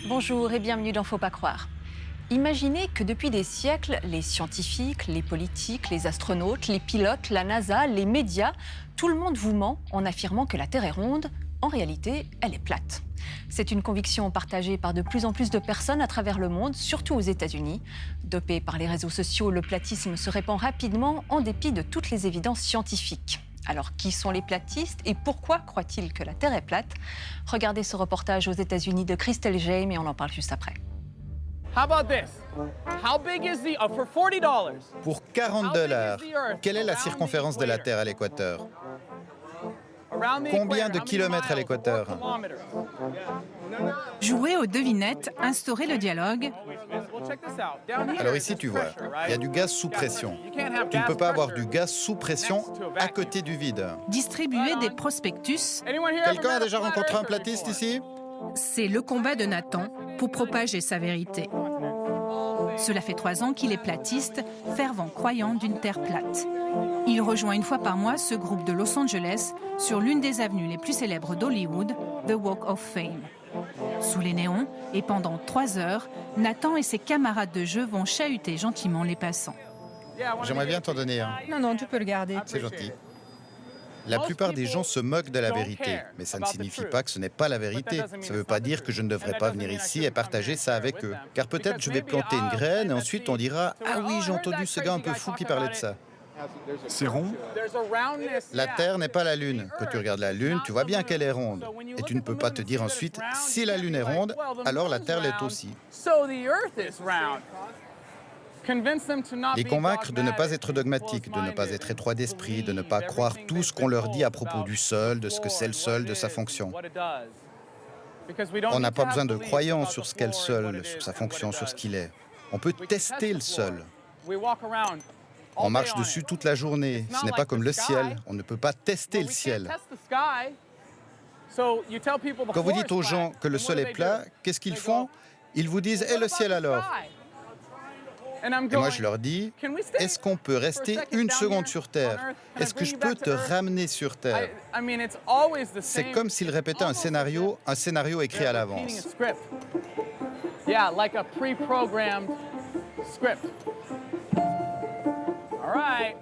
Bonjour et bienvenue dans Faut pas croire. Imaginez que depuis des siècles, les scientifiques, les politiques, les astronautes, les pilotes, la NASA, les médias, tout le monde vous ment en affirmant que la Terre est ronde. En réalité, elle est plate. C'est une conviction partagée par de plus en plus de personnes à travers le monde, surtout aux États-Unis. Dopé par les réseaux sociaux, le platisme se répand rapidement en dépit de toutes les évidences scientifiques. Alors, qui sont les platistes et pourquoi croient-ils que la Terre est plate? Regardez ce reportage aux États-Unis de Christelle James et on en parle juste après. How about this? How big is the for $40? Pour 40 $, quelle est la circonférence de la Terre à l'équateur? Combien de kilomètres à l'équateur? Jouer aux devinettes, instaurer le dialogue. Alors ici, tu vois, il y a du gaz sous pression. Tu ne peux pas avoir du gaz sous pression à côté du vide. Distribuer des prospectus. Quelqu'un a déjà rencontré un platiste ici? C'est le combat de Nathan pour propager sa vérité. Cela fait 3 ans qu'il est platiste, fervent croyant d'une terre plate. Il rejoint une fois par mois ce groupe de Los Angeles sur l'une des avenues les plus célèbres d'Hollywood, The Walk of Fame. Sous les néons et pendant 3 heures, Nathan et ses camarades de jeu vont chahuter gentiment les passants. J'aimerais bien t'en donner un. Non, tu peux le garder. C'est gentil. La plupart des gens se moquent de la vérité, mais ça ne signifie pas que ce n'est pas la vérité. Ça ne veut pas dire que je ne devrais pas venir ici et partager ça avec eux. Car peut-être je vais planter une graine et ensuite on dira « Ah oui, j'ai entendu ce gars un peu fou qui parlait de ça ». C'est rond? La Terre n'est pas la Lune. Quand tu regardes la Lune, tu vois bien qu'elle est ronde. Et tu ne peux pas te dire ensuite « Si la Lune est ronde, alors la Terre l'est aussi ». Les convaincre de ne pas être dogmatiques, de ne pas être étroits d'esprit, de ne pas croire tout ce qu'on leur dit à propos du sol, de ce que c'est le sol, de sa fonction. On n'a pas besoin de croyance sur ce qu'est le sol, sur sa fonction, sur ce qu'il est. On peut tester le sol. On marche dessus toute la journée. Ce n'est pas comme le ciel. On ne peut pas tester le ciel. Quand vous dites aux gens que le sol est plat, qu'est-ce qu'ils font? Ils vous disent « Et le ciel alors ?» Et moi, je leur dis, est-ce qu'on peut rester une seconde sur Terre? Est-ce que je peux te ramener sur Terre? C'est comme s'ils répétaient un scénario écrit à l'avance.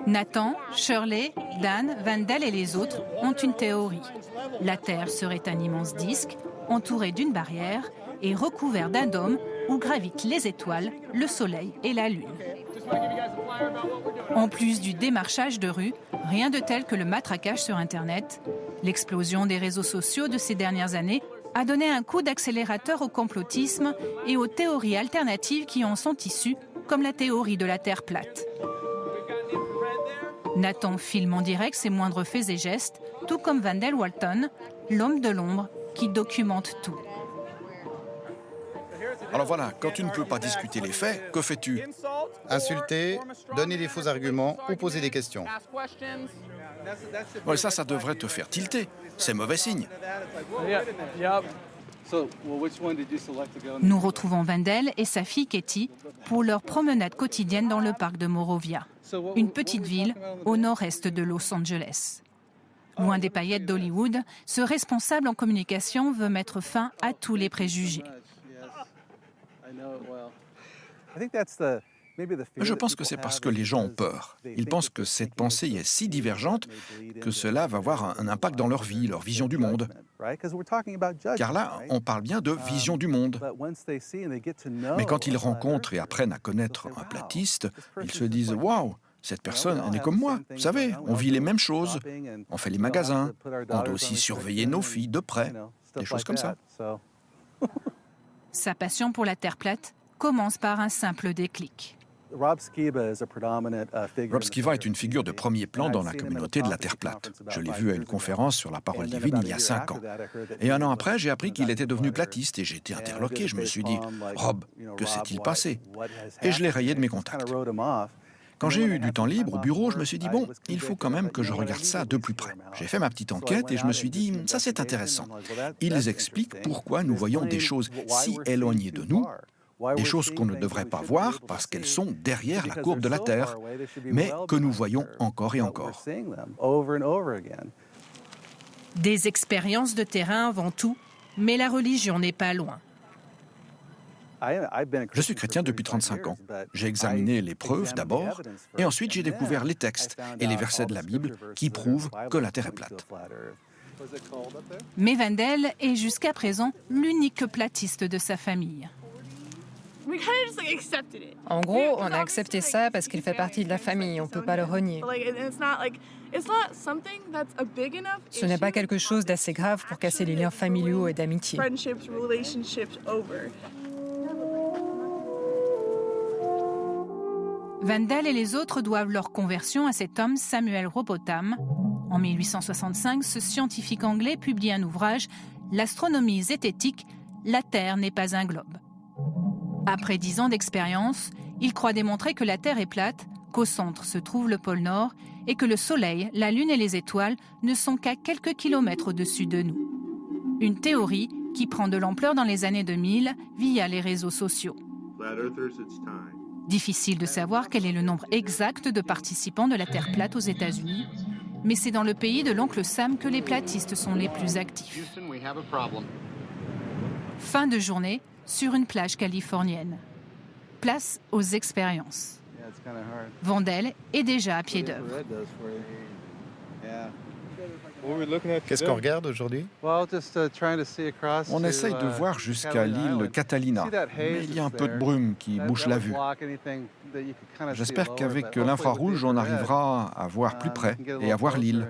Nathan, Shirley, Dan, Vandal et les autres ont une théorie. La Terre serait un immense disque, entouré d'une barrière et recouvert d'un dôme où gravitent les étoiles, le soleil et la lune. En plus du démarchage de rue, rien de tel que le matraquage sur Internet. L'explosion des réseaux sociaux de ces dernières années a donné un coup d'accélérateur au complotisme et aux théories alternatives qui en sont issues, comme la théorie de la Terre plate. Nathan filme en direct ses moindres faits et gestes, tout comme Vandal Walton, l'homme de l'ombre qui documente tout. Alors voilà, quand tu ne peux pas discuter les faits, que fais-tu? Insulter, donner des faux arguments ou poser des questions. Ouais, ça devrait te faire tilter. C'est mauvais signe. Nous retrouvons Vandal et sa fille Katie pour leur promenade quotidienne dans le parc de Morovia, une petite ville au nord-est de Los Angeles. Loin des paillettes d'Hollywood, ce responsable en communication veut mettre fin à tous les préjugés. Je pense que c'est parce que les gens ont peur. Ils pensent que cette pensée est si divergente que cela va avoir un impact dans leur vie, leur vision du monde. Car là, on parle bien de vision du monde. Mais quand ils rencontrent et apprennent à connaître un platiste, ils se disent « Waouh, cette personne, elle est comme moi. Vous savez, on vit les mêmes choses. On fait les magasins. On doit aussi surveiller nos filles de près. » Des choses comme ça. Sa passion pour la Terre plate commence par un simple déclic. Rob Skiba est une figure de premier plan dans la communauté de la Terre plate. Je l'ai vu à une conférence sur la parole divine il y a 5 ans. Et 1 an après, j'ai appris qu'il était devenu platiste et j'ai été interloqué. Je me suis dit, Rob, que s'est-il passé? Et je l'ai rayé de mes contacts. Quand j'ai eu du temps libre au bureau, je me suis dit, bon, il faut quand même que je regarde ça de plus près. J'ai fait ma petite enquête et je me suis dit, ça c'est intéressant. Ils expliquent pourquoi nous voyons des choses si éloignées de nous, des choses qu'on ne devrait pas voir parce qu'elles sont derrière la courbe de la Terre, mais que nous voyons encore et encore. Des expériences de terrain avant tout, mais la religion n'est pas loin. Je suis chrétien depuis 35 ans. J'ai examiné les preuves d'abord, et ensuite j'ai découvert les textes et les versets de la Bible qui prouvent que la Terre est plate. Mais Wendell est jusqu'à présent l'unique platiste de sa famille. En gros, on a accepté ça parce qu'il fait partie de la famille, on ne peut pas le renier. Ce n'est pas quelque chose d'assez grave pour casser les liens familiaux et d'amitié. Wendell et les autres doivent leur conversion à cet homme Samuel Robotham. En 1865, ce scientifique anglais publie un ouvrage « L'astronomie zététique, la Terre n'est pas un globe ». Après 10 ans d'expérience, il croit démontrer que la Terre est plate, qu'au centre se trouve le pôle Nord et que le Soleil, la Lune et les étoiles ne sont qu'à quelques kilomètres au-dessus de nous. Une théorie qui prend de l'ampleur dans les années 2000 via les réseaux sociaux. Difficile de savoir quel est le nombre exact de participants de la Terre plate aux États-Unis, mais c'est dans le pays de l'oncle Sam que les platistes sont les plus actifs. Fin de journée sur une plage californienne. Place aux expériences. Wendell est déjà à pied d'œuvre. Qu'est-ce qu'on regarde aujourd'hui? On essaye de voir jusqu'à l'île Catalina, mais il y a un peu de brume qui bouche la vue. J'espère qu'avec l'infrarouge, on arrivera à voir plus près et à voir l'île.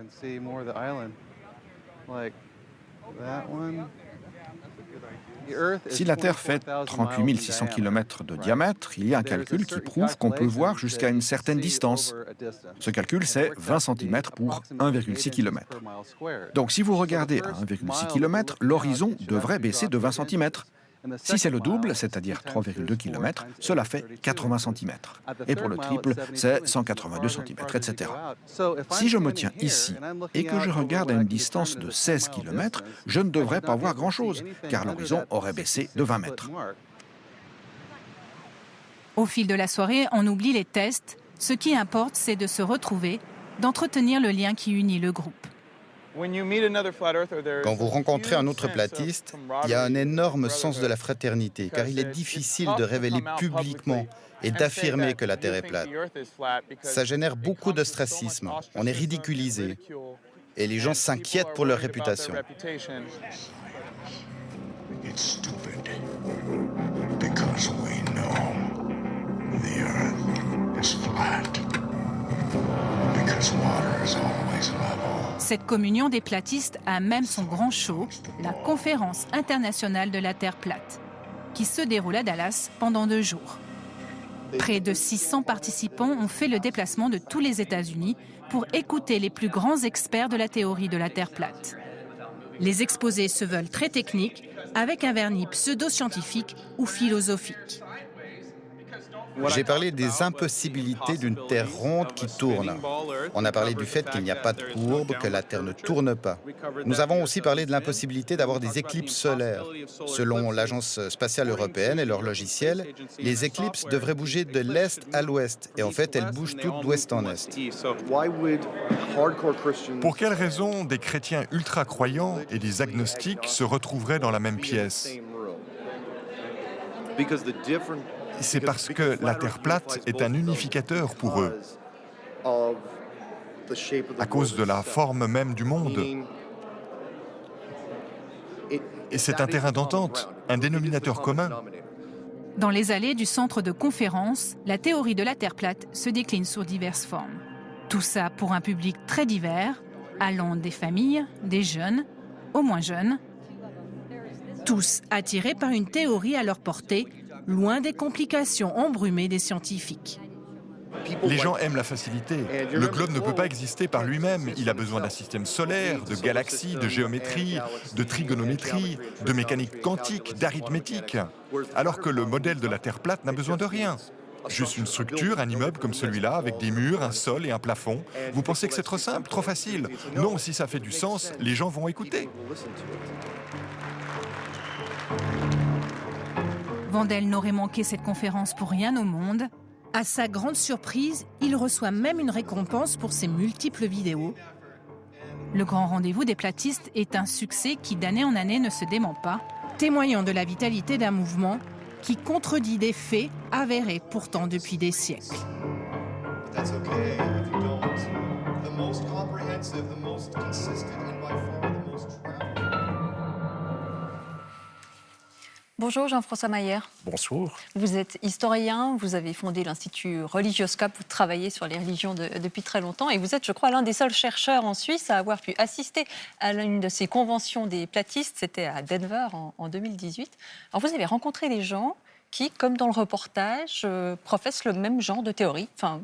Si la Terre fait 38 600 km de diamètre, il y a un calcul qui prouve qu'on peut voir jusqu'à une certaine distance. Ce calcul, c'est 20 cm pour 1,6 km. Donc si vous regardez à 1,6 km, l'horizon devrait baisser de 20 cm. Si c'est le double, c'est-à-dire 3,2 km, cela fait 80 cm. Et pour le triple, c'est 182 cm, etc. Si je me tiens ici et que je regarde à une distance de 16 km, je ne devrais pas voir grand-chose, car l'horizon aurait baissé de 20 mètres. Au fil de la soirée, on oublie les tests. Ce qui importe, c'est de se retrouver, d'entretenir le lien qui unit le groupe. Quand vous rencontrez un autre platiste, il y a un énorme sens de la fraternité, car il est difficile de révéler publiquement et d'affirmer que la Terre est plate. Ça génère beaucoup d'ostracisme, on est ridiculisé, et les gens s'inquiètent pour leur réputation. Cette communion des platistes a même son grand show, la Conférence internationale de la Terre plate, qui se déroule à Dallas pendant 2 jours. Près de 600 participants ont fait le déplacement de tous les États-Unis pour écouter les plus grands experts de la théorie de la Terre plate. Les exposés se veulent très techniques, avec un vernis pseudo-scientifique ou philosophique. J'ai parlé des impossibilités d'une Terre ronde qui tourne. On a parlé du fait qu'il n'y a pas de courbe, que la Terre ne tourne pas. Nous avons aussi parlé de l'impossibilité d'avoir des éclipses solaires. Selon l'Agence spatiale européenne et leur logiciel, les éclipses devraient bouger de l'est à l'ouest. Et en fait, elles bougent toutes d'ouest en est. Pour quelle raison des chrétiens ultra-croyants et des agnostiques se retrouveraient dans la même pièce? C'est parce que la Terre plate est un unificateur pour eux, à cause de la forme même du monde. Et c'est un terrain d'entente, un dénominateur commun. Dans les allées du centre de conférence, la théorie de la Terre plate se décline sous diverses formes. Tout ça pour un public très divers, allant des familles, des jeunes, aux moins jeunes, tous attirés par une théorie à leur portée, loin des complications embrumées des scientifiques. Les gens aiment la facilité. Le globe ne peut pas exister par lui-même. Il a besoin d'un système solaire, de galaxies, de géométrie, de trigonométrie, de mécanique quantique, d'arithmétique. Alors que le modèle de la Terre plate n'a besoin de rien. Juste une structure, un immeuble comme celui-là, avec des murs, un sol et un plafond. Vous pensez que c'est trop simple, trop facile? Non, si ça fait du sens, les gens vont écouter. Wendell n'aurait manqué cette conférence pour rien au monde. À sa grande surprise, il reçoit même une récompense pour ses multiples vidéos. Le grand rendez-vous des platistes est un succès qui d'année en année ne se dément pas, témoignant de la vitalité d'un mouvement qui contredit des faits avérés pourtant depuis des siècles. Bonjour Jean-François Mayer. Bonjour. Vous êtes historien, vous avez fondé l'Institut Religioscope, vous travaillez sur les religions depuis très longtemps et vous êtes, je crois, l'un des seuls chercheurs en Suisse à avoir pu assister à l'une de ces conventions des platistes, c'était à Denver en 2018. Alors vous avez rencontré des gens qui, comme dans le reportage, professent le même genre de théorie. Enfin,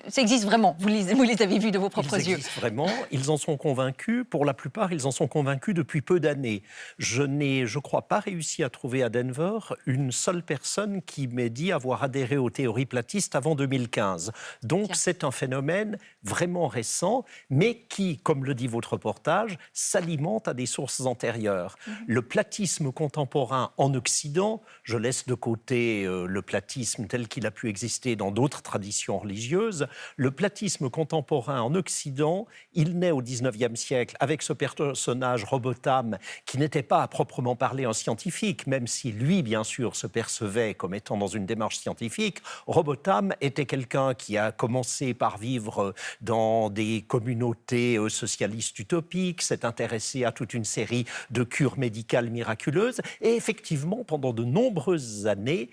ça existe vraiment, vous les avez vus de vos propres yeux. Ils existent vraiment, ils en sont convaincus. Pour la plupart, ils en sont convaincus depuis peu d'années. Je n'ai, je crois, pas réussi à trouver à Denver une seule personne qui m'ait dit avoir adhéré aux théories platistes avant 2015. Donc c'est un phénomène vraiment récent, mais qui, comme le dit votre reportage, s'alimente à des sources antérieures. Le platisme contemporain en Occident, je laisse de côté le platisme tel qu'il a pu exister dans d'autres traditions religieuses. Le platisme contemporain en Occident, il naît au XIXe siècle avec ce personnage Robotham qui n'était pas à proprement parler un scientifique, même si lui, bien sûr, se percevait comme étant dans une démarche scientifique. Robotham était quelqu'un qui a commencé par vivre dans des communautés socialistes utopiques, s'est intéressé à toute une série de cures médicales miraculeuses et effectivement, pendant de nombreuses années,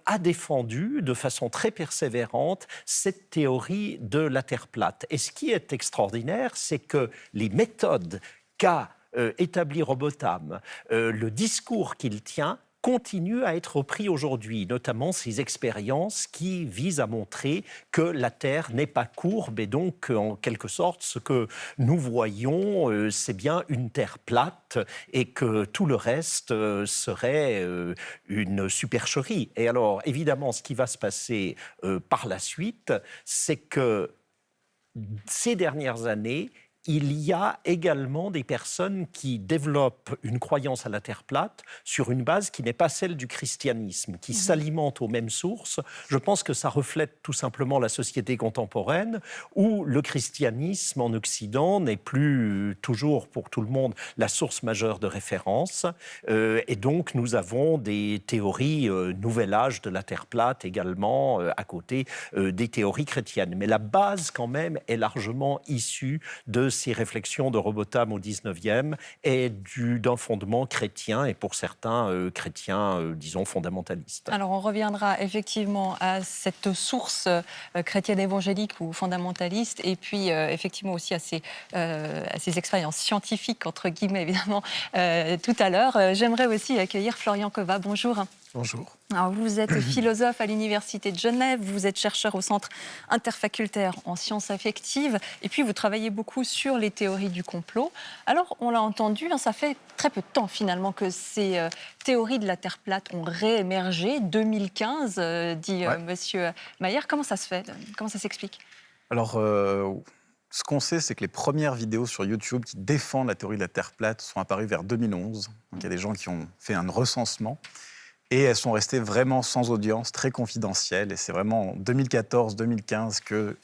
a défendu de façon très persévérante cette théorie de la Terre plate. Et ce qui est extraordinaire, c'est que les méthodes qu'a établi Robotham, le discours qu'il tient, continue à être repris aujourd'hui, notamment ces expériences qui visent à montrer que la Terre n'est pas courbe et donc, en quelque sorte, ce que nous voyons, c'est bien une Terre plate et que tout le reste serait une supercherie. Et alors, évidemment, ce qui va se passer par la suite, c'est que ces dernières années, il y a également des personnes qui développent une croyance à la Terre plate sur une base qui n'est pas celle du christianisme, qui s'alimente aux mêmes sources. Je pense que ça reflète tout simplement la société contemporaine où le christianisme en Occident n'est plus toujours pour tout le monde la source majeure de référence. Et donc nous avons des théories nouvel âge de la Terre plate également à côté des théories chrétiennes. Mais la base quand même est largement issue de ces réflexions de Robotham au XIXe et d'un fondement chrétien et pour certains chrétiens, disons, fondamentalistes. Alors on reviendra effectivement à cette source chrétienne évangélique ou fondamentaliste et puis effectivement aussi à ces expériences scientifiques, entre guillemets évidemment, tout à l'heure. J'aimerais aussi accueillir Florian Kova. Bonjour. Bonjour. Alors, vous êtes philosophe à l'Université de Genève, vous êtes chercheur au Centre interfacultaire en sciences affectives, et puis vous travaillez beaucoup sur les théories du complot. Alors, on l'a entendu, ça fait très peu de temps finalement que ces théories de la Terre plate ont réémergé. 2015, dit Monsieur Mayer. Comment ça se fait? Comment ça s'explique? Alors, ce qu'on sait, c'est que les premières vidéos sur YouTube qui défendent la théorie de la Terre plate sont apparues vers 2011. Donc, il y a des gens qui ont fait un recensement. Et elles sont restées vraiment sans audience, très confidentielles. Et c'est vraiment en 2014-2015 qu'une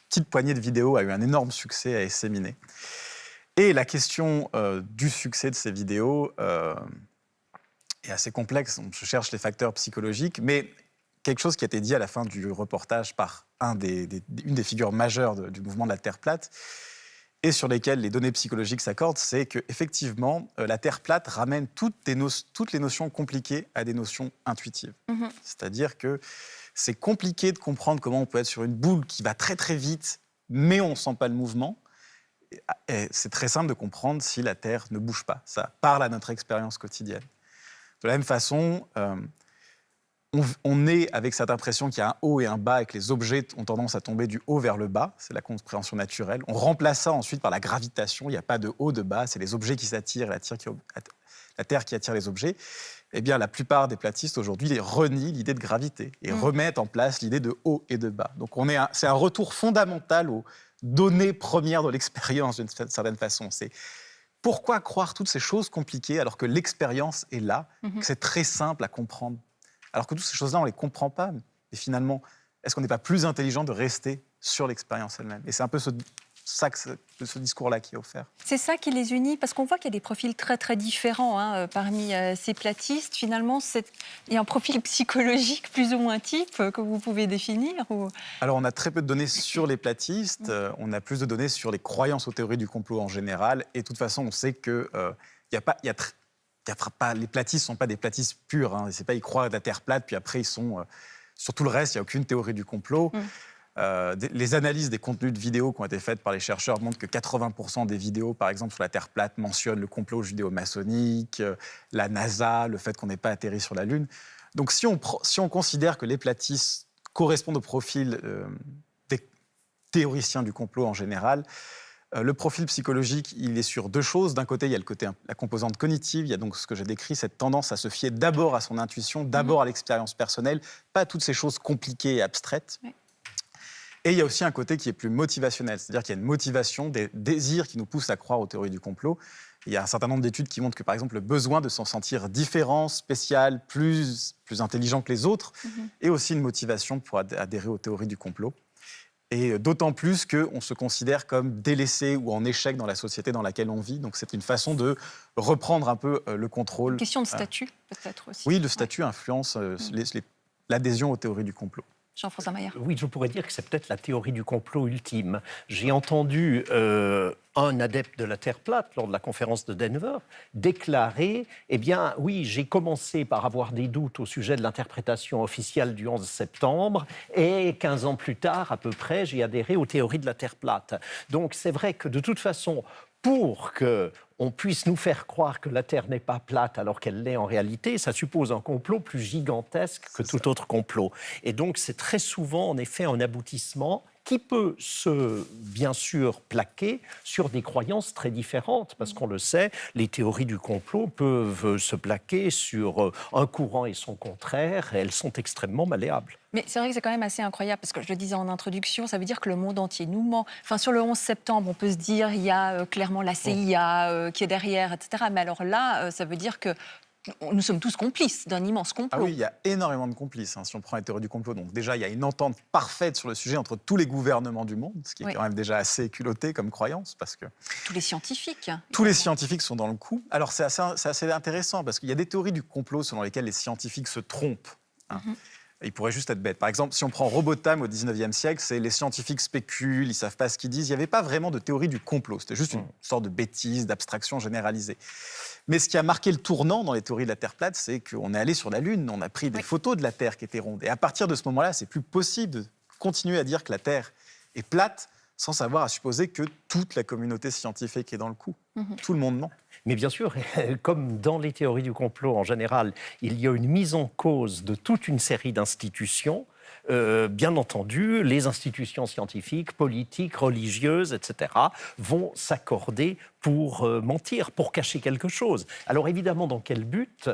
petite poignée de vidéos a eu un énorme succès à Esséminé. Et la question du succès de ces vidéos est assez complexe. Je cherche les facteurs psychologiques, mais quelque chose qui a été dit à la fin du reportage par une des figures majeures du mouvement de la Terre plate, et sur lesquels les données psychologiques s'accordent, c'est qu'effectivement, la Terre plate ramène toutes les notions compliquées à des notions intuitives. C'est-à-dire que c'est compliqué de comprendre comment on peut être sur une boule qui va très très vite, mais on ne sent pas le mouvement. Et c'est très simple de comprendre si la Terre ne bouge pas. Ça parle à notre expérience quotidienne. De la même façon, on est avec cette impression qu'il y a un haut et un bas et que les objets ont tendance à tomber du haut vers le bas. C'est la compréhension naturelle. On remplace ça ensuite par la gravitation. Il n'y a pas de haut, de bas. C'est les objets qui s'attirent, la Terre qui attire les objets. Eh bien, la plupart des platistes aujourd'hui renient l'idée de gravité et remettent en place l'idée de haut et de bas. Donc, c'est un retour fondamental aux données premières de l'expérience, d'une certaine façon. C'est pourquoi croire toutes ces choses compliquées alors que l'expérience est là, que c'est très simple à comprendre. Alors que toutes ces choses-là, on ne les comprend pas. Et finalement, est-ce qu'on n'est pas plus intelligent de rester sur l'expérience elle-même? Et c'est un peu ce ce discours-là qui est offert. C'est ça qui les unit, parce qu'on voit qu'il y a des profils très très différents parmi ces platistes. Finalement, il y a un profil psychologique plus ou moins type que vous pouvez définir ou... Alors, on a très peu de données sur les platistes. On a plus de données sur les croyances aux théories du complot en général. Et de toute façon, on sait que les platistes ne sont pas des platistes purs. Hein. C'est pas ils croient à la Terre plate, puis après, ils sont... sur tout le reste, il n'y a aucune théorie du complot. Les analyses des contenus de vidéos qui ont été faites par les chercheurs montrent que 80% des vidéos, par exemple, sur la Terre plate, mentionnent le complot judéo-maçonnique, la NASA, le fait qu'on n'ait pas atterri sur la Lune. Donc, si on considère que les platistes correspondent au profil des théoriciens du complot en général, le profil psychologique, il est sur deux choses. D'un côté, il y a la composante cognitive, il y a donc ce que j'ai décrit, cette tendance à se fier d'abord à son intuition, d'abord à l'expérience personnelle, pas à toutes ces choses compliquées et abstraites. Oui. Et il y a aussi un côté qui est plus motivationnel, c'est-à-dire qu'il y a une motivation, des désirs qui nous poussent à croire aux théories du complot. Il y a un certain nombre d'études qui montrent que, par exemple, le besoin de s'en sentir différent, spécial, plus intelligent que les autres, est aussi une motivation pour adhérer aux théories du complot. Et d'autant plus qu'on se considère comme délaissé ou en échec dans la société dans laquelle on vit. Donc c'est une façon de reprendre un peu le contrôle. Une question de statut, peut-être aussi. Oui, le statut influence l'adhésion aux théories du complot. Jean-François Mayer. Oui, je pourrais dire que c'est peut-être la théorie du complot ultime. J'ai entendu un adepte de la Terre plate, lors de la conférence de Denver, déclarer « Eh bien, oui, j'ai commencé par avoir des doutes au sujet de l'interprétation officielle du 11 septembre et 15 ans plus tard, à peu près, j'ai adhéré aux théories de la Terre plate. » Donc, c'est vrai que de toute façon, pour qu'on puisse nous faire croire que la Terre n'est pas plate alors qu'elle l'est en réalité, ça suppose un complot plus gigantesque que tout autre complot. Et donc, c'est très souvent, en effet, un aboutissement qui peut bien sûr, plaquer sur des croyances très différentes. Parce qu'on le sait, les théories du complot peuvent se plaquer sur un courant et son contraire, et elles sont extrêmement malléables. Mais c'est vrai que c'est quand même assez incroyable, parce que je le disais en introduction, ça veut dire que le monde entier nous ment. Enfin, sur le 11 septembre, on peut se dire il y a clairement la CIA qui est derrière, etc. Mais alors là, ça veut dire que nous sommes tous complices d'un immense complot. Ah oui, il y a énormément de complices, si on prend les théories du complot. Donc déjà, il y a une entente parfaite sur le sujet entre tous les gouvernements du monde, ce qui est quand même déjà assez culotté comme croyance, parce que... Tous les scientifiques. Tous les scientifiques sont dans le coup. Alors c'est assez intéressant, parce qu'il y a des théories du complot selon lesquelles les scientifiques se trompent. Hein. Ils pourraient juste être bêtes. Par exemple, si on prend Robotham au 19e siècle, c'est les scientifiques spéculent, ils ne savent pas ce qu'ils disent. Il n'y avait pas vraiment de théorie du complot. C'était juste une sorte de bêtise, d'abstraction généralisée. Mais ce qui a marqué le tournant dans les théories de la Terre plate, c'est qu'on est allé sur la Lune, on a pris des photos de la Terre qui était ronde. Et à partir de ce moment-là, c'est plus possible de continuer à dire que la Terre est plate sans savoir à supposer que toute la communauté scientifique est dans le coup. Tout le monde ment. Mais bien sûr, comme dans les théories du complot en général, il y a une mise en cause de toute une série d'institutions. Bien entendu, les institutions scientifiques, politiques, religieuses, etc., vont s'accorder pour mentir, pour cacher quelque chose. Alors évidemment, dans quel but?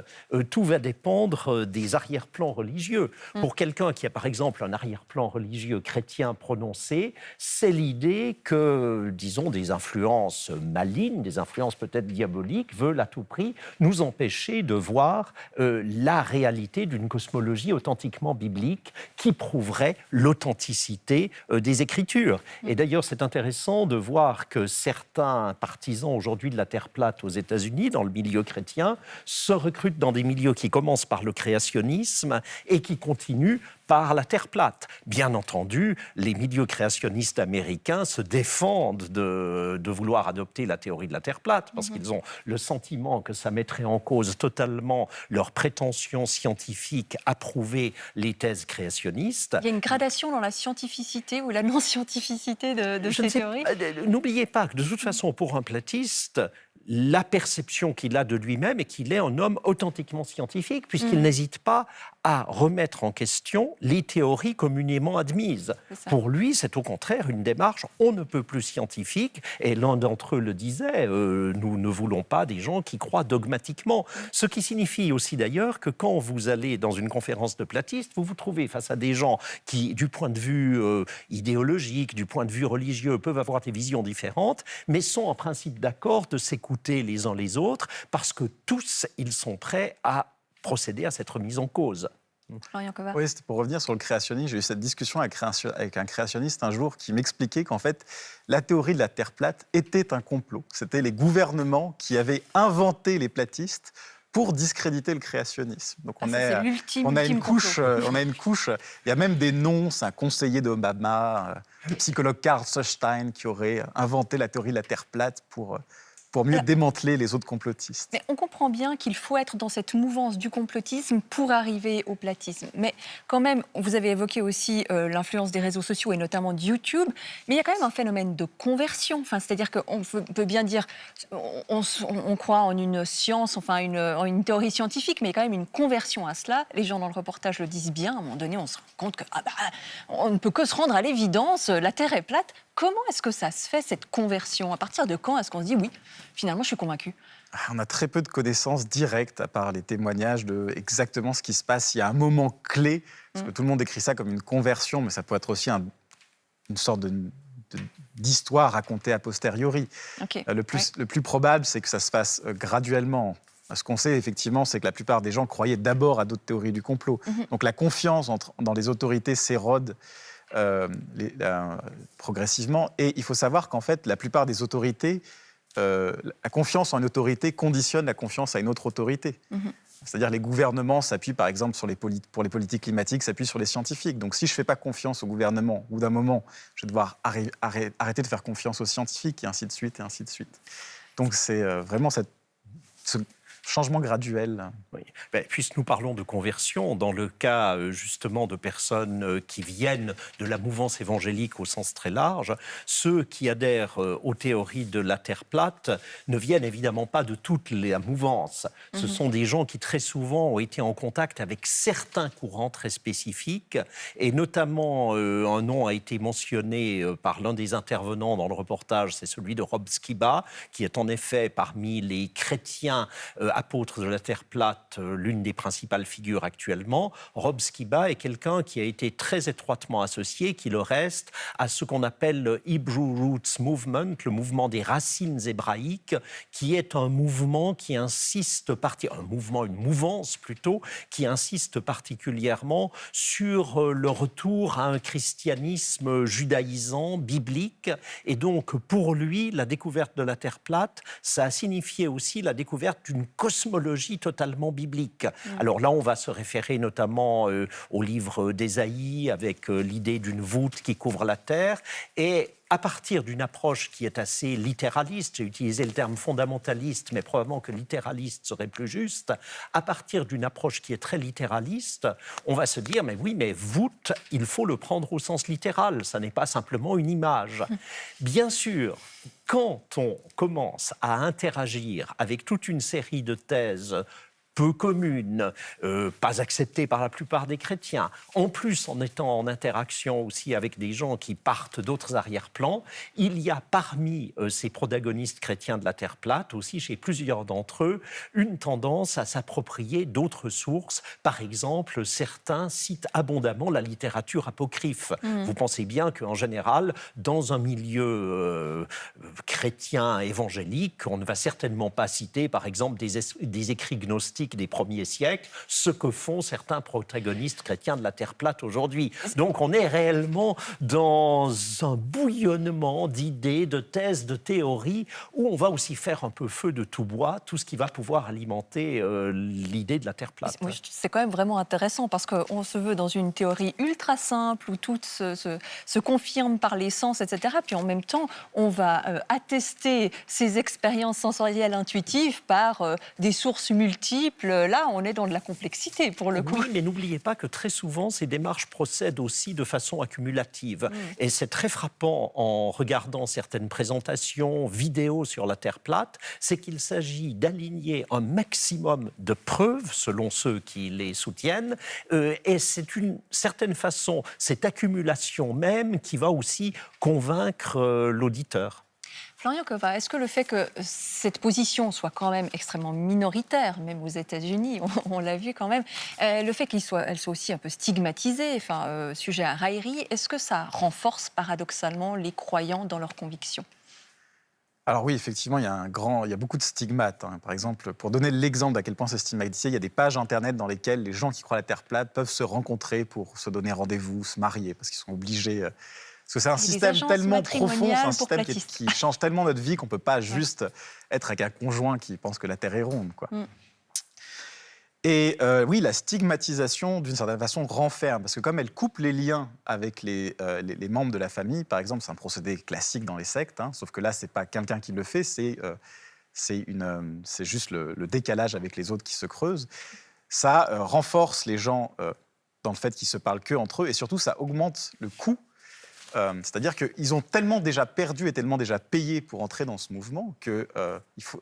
Tout va dépendre des arrière-plans religieux. Pour quelqu'un qui a par exemple un arrière-plan religieux chrétien prononcé, c'est l'idée que, disons, des influences malignes, des influences peut-être diaboliques, veulent à tout prix nous empêcher de voir la réalité d'une cosmologie authentiquement biblique qui prouverait l'authenticité des Écritures. Et d'ailleurs, c'est intéressant de voir que certains partisans aujourd'hui de la Terre plate aux États-Unis, dans le milieu chrétien, se recrutent dans des milieux qui commencent par le créationnisme et qui continuent par la Terre plate. Bien entendu, les milieux créationnistes américains se défendent de vouloir adopter la théorie de la Terre plate, parce qu'ils ont le sentiment que ça mettrait en cause totalement leurs prétentions scientifiques à prouver les thèses créationnistes. Il y a une gradation dans la scientificité ou la non-scientificité de ces théories. N'oubliez pas que de toute façon, pour un platiste, la perception qu'il a de lui-même est qu'il est un homme authentiquement scientifique, puisqu'il n'hésite pas à remettre en question les théories communément admises. Pour lui, c'est au contraire une démarche on ne peut plus scientifique, et l'un d'entre eux le disait, nous ne voulons pas des gens qui croient dogmatiquement. Ce qui signifie aussi d'ailleurs que quand vous allez dans une conférence de platistes, vous vous trouvez face à des gens qui, du point de vue idéologique, du point de vue religieux, peuvent avoir des visions différentes, mais sont en principe d'accord de s'écouter les uns les autres, parce que tous, ils sont prêts à procéder à cette remise en cause. Florian Cova. Oui, c'était pour revenir sur le créationnisme. J'ai eu cette discussion avec un créationniste un jour qui m'expliquait qu'en fait, la théorie de la Terre plate était un complot. C'était les gouvernements qui avaient inventé les platistes pour discréditer le créationnisme. Donc on a une couche. Il y a même des noms. C'est un conseiller d'Obama, le psychologue Carl Sustein, qui aurait inventé la théorie de la Terre plate pour mieux démanteler les autres complotistes. Mais on comprend bien qu'il faut être dans cette mouvance du complotisme pour arriver au platisme. Mais quand même, vous avez évoqué aussi l'influence des réseaux sociaux et notamment de YouTube, mais il y a quand même un phénomène de conversion. Enfin, c'est-à-dire qu'on peut bien dire, on croit en une science, enfin en une théorie scientifique, mais il y a quand même une conversion à cela. Les gens dans le reportage le disent bien. À un moment donné, on se rend compte que on ne peut que se rendre à l'évidence, la Terre est plate. Comment est-ce que ça se fait, cette conversion? À partir de quand est-ce qu'on se dit, oui, finalement, je suis convaincu? On a très peu de connaissances directes, à part les témoignages de exactement ce qui se passe. Il y a un moment clé, parce que tout le monde décrit ça comme une conversion, mais ça peut être aussi une sorte d'histoire racontée a posteriori. Okay. Le plus probable, c'est que ça se fasse graduellement. Ce qu'on sait, effectivement, c'est que la plupart des gens croyaient d'abord à d'autres théories du complot. Donc la confiance dans les autorités s'érode progressivement. Et il faut savoir qu'en fait, la plupart des autorités, la confiance en une autorité conditionne la confiance à une autre autorité. C'est-à-dire les gouvernements s'appuient, par exemple, pour les politiques climatiques, s'appuient sur les scientifiques. Donc si je ne fais pas confiance au gouvernement, au bout d'un moment, je vais devoir arrêter de faire confiance aux scientifiques, et ainsi de suite, et ainsi de suite. Donc c'est vraiment ce changement graduel. Oui. Puisque nous parlons de conversion, dans le cas justement de personnes qui viennent de la mouvance évangélique au sens très large, ceux qui adhèrent aux théories de la Terre plate ne viennent évidemment pas de toute la mouvance. Ce sont des gens qui très souvent ont été en contact avec certains courants très spécifiques, et notamment un nom a été mentionné par l'un des intervenants dans le reportage, c'est celui de Rob Skiba, qui est en effet parmi les chrétiens apôtre de la Terre plate, l'une des principales figures actuellement. Rob Skiba est quelqu'un qui a été très étroitement associé, qui le reste, à ce qu'on appelle le Hebrew Roots Movement, le mouvement des racines hébraïques, qui est un mouvement qui insiste, une mouvance plutôt, qui insiste particulièrement sur le retour à un christianisme judaïsant, biblique. Et donc, pour lui, la découverte de la Terre plate, ça a signifié aussi la découverte d'une cosmologie totalement biblique. Alors là, on va se référer notamment au livre d'Ésaïe avec l'idée d'une voûte qui couvre la terre, et à partir d'une approche qui est assez littéraliste, j'ai utilisé le terme fondamentaliste, mais probablement que littéraliste serait plus juste, à partir d'une approche qui est très littéraliste, on va se dire, mais oui, mais voûte, il faut le prendre au sens littéral, ça n'est pas simplement une image. Bien sûr, quand on commence à interagir avec toute une série de thèses peu communes, pas acceptées par la plupart des chrétiens, en plus en étant en interaction aussi avec des gens qui partent d'autres arrière-plans, il y a parmi ces protagonistes chrétiens de la Terre plate, aussi chez plusieurs d'entre eux, une tendance à s'approprier d'autres sources. Par exemple, certains citent abondamment la littérature apocryphe. Vous pensez bien qu'en général, dans un milieu chrétien évangélique, on ne va certainement pas citer, par exemple, des écrits gnostiques des premiers siècles, ce que font certains protagonistes chrétiens de la Terre plate aujourd'hui. Donc on est réellement dans un bouillonnement d'idées, de thèses, de théories, où on va aussi faire un peu feu de tout bois, tout ce qui va pouvoir alimenter l'idée de la Terre plate. Oui, c'est quand même vraiment intéressant, parce qu'on se veut dans une théorie ultra simple, où tout se confirme par les sens, etc. Puis en même temps, on va attester ces expériences sensorielles intuitives par des sources multiples. Là, on est dans de la complexité, pour le coup. Oui, mais n'oubliez pas que très souvent, ces démarches procèdent aussi de façon accumulative. Et c'est très frappant en regardant certaines présentations vidéo sur la Terre plate, c'est qu'il s'agit d'aligner un maximum de preuves, selon ceux qui les soutiennent, et c'est une certaine façon, cette accumulation même qui va aussi convaincre l'auditeur. Florian Cova, est-ce que le fait que cette position soit quand même extrêmement minoritaire, même aux États-Unis, on l'a vu quand même, le fait qu'elle soit aussi un peu stigmatisée, sujet à raillerie, est-ce que ça renforce paradoxalement les croyants dans leurs convictions ? Alors oui, effectivement, il y a beaucoup de stigmates. Par exemple, pour donner l'exemple d'à quel point c'est stigmatisé, il y a des pages Internet dans lesquelles les gens qui croient à la Terre plate peuvent se rencontrer pour se donner rendez-vous, se marier, parce qu'ils sont obligés. Parce que c'est un système tellement profond, c'est un système qui change tellement notre vie qu'on ne peut pas juste être avec un conjoint qui pense que la Terre est ronde, quoi. Et oui, la stigmatisation, d'une certaine façon, renferme, parce que comme elle coupe les liens avec les membres de la famille, par exemple, c'est un procédé classique dans les sectes, sauf que là, ce n'est pas quelqu'un qui le fait, c'est juste le décalage avec les autres qui se creuse. Ça renforce les gens dans le fait qu'ils se parlent qu'entre eux, et surtout, ça augmente le coût. C'est-à-dire qu'ils ont tellement déjà perdu et tellement déjà payé pour entrer dans ce mouvement que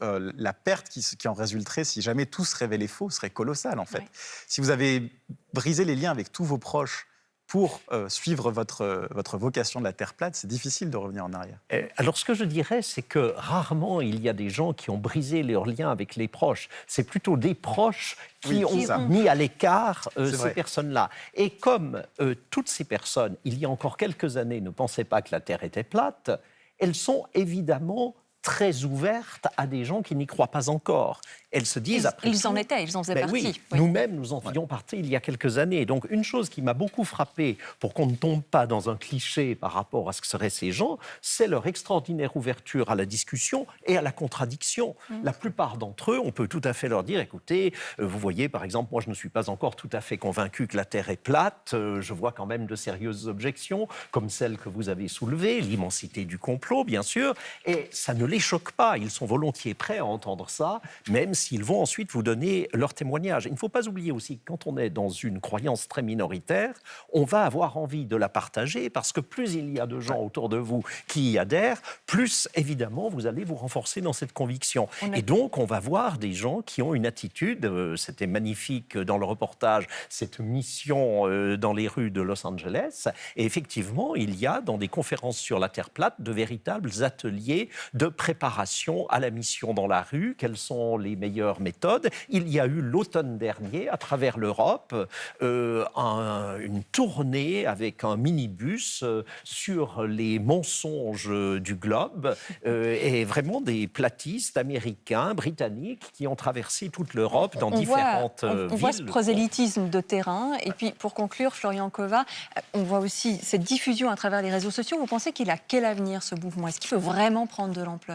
la perte qui en résulterait si jamais tout se révélait faux serait colossale, en fait. Ouais. Si vous avez brisé les liens avec tous vos proches pour suivre votre vocation de la Terre plate, c'est difficile de revenir en arrière. Alors, ce que je dirais, c'est que rarement il y a des gens qui ont brisé leurs liens avec les proches. C'est plutôt des proches qui ont mis à l'écart ces personnes-là. Et comme toutes ces personnes, il y a encore quelques années, ne pensaient pas que la Terre était plate, elles sont évidemment très ouvertes à des gens qui n'y croient pas encore. Elles se disent... Ils en faisaient partie. Oui. Nous-mêmes, nous en faisions partie il y a quelques années. Donc, une chose qui m'a beaucoup frappé, pour qu'on ne tombe pas dans un cliché par rapport à ce que seraient ces gens, c'est leur extraordinaire ouverture à la discussion et à la contradiction. La plupart d'entre eux, on peut tout à fait leur dire, écoutez, vous voyez, par exemple, moi, je ne suis pas encore tout à fait convaincu que la Terre est plate. Je vois quand même de sérieuses objections, comme celles que vous avez soulevées, l'immensité du complot, bien sûr. Et ça ne les choque pas. Ils sont volontiers prêts à entendre ça, même s'ils vont ensuite vous donner leur témoignage. Il ne faut pas oublier aussi que quand on est dans une croyance très minoritaire, on va avoir envie de la partager parce que plus il y a de gens autour de vous qui y adhèrent, plus évidemment vous allez vous renforcer dans cette conviction. Et donc on va voir des gens qui ont une attitude, c'était magnifique dans le reportage, cette mission dans les rues de Los Angeles, et effectivement il y a dans des conférences sur la Terre plate de véritables ateliers de préparation à la mission dans la rue. Quelles sont les meilleures méthodes? Il y a eu l'automne dernier, à travers l'Europe, une tournée avec un minibus sur les mensonges du globe et vraiment des platistes américains, britanniques qui ont traversé toute l'Europe dans différentes villes. On voit ce prosélytisme de terrain. Et puis, pour conclure, Florian Cova, on voit aussi cette diffusion à travers les réseaux sociaux. Vous pensez qu'il a quel avenir, ce mouvement? Est-ce qu'il peut vraiment prendre de l'ampleur?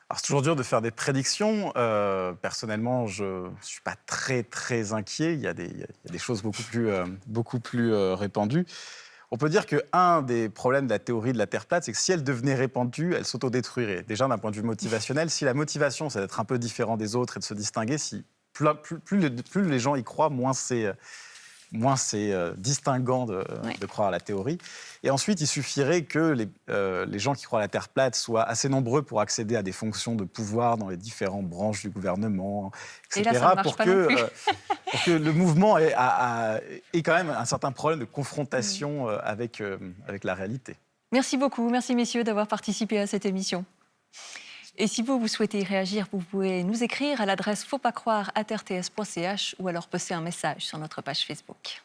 Alors, c'est toujours dur de faire des prédictions. Personnellement, je ne suis pas très, très inquiet. Il y a des choses beaucoup plus répandues. On peut dire qu'un des problèmes de la théorie de la Terre plate, c'est que si elle devenait répandue, elle s'autodétruirait. Déjà, d'un point de vue motivationnel, si la motivation, c'est d'être un peu différent des autres et de se distinguer, plus les gens y croient, moins c'est distinguant de croire à la théorie. Et ensuite, il suffirait que les gens qui croient à la Terre plate soient assez nombreux pour accéder à des fonctions de pouvoir dans les différentes branches du gouvernement, etc., pour que le mouvement ait quand même un certain problème de confrontation avec la réalité. Merci beaucoup. Merci, messieurs, d'avoir participé à cette émission. Et si vous souhaitez réagir, vous pouvez nous écrire à l'adresse fautpascroire@rts.ch ou alors poster un message sur notre page Facebook.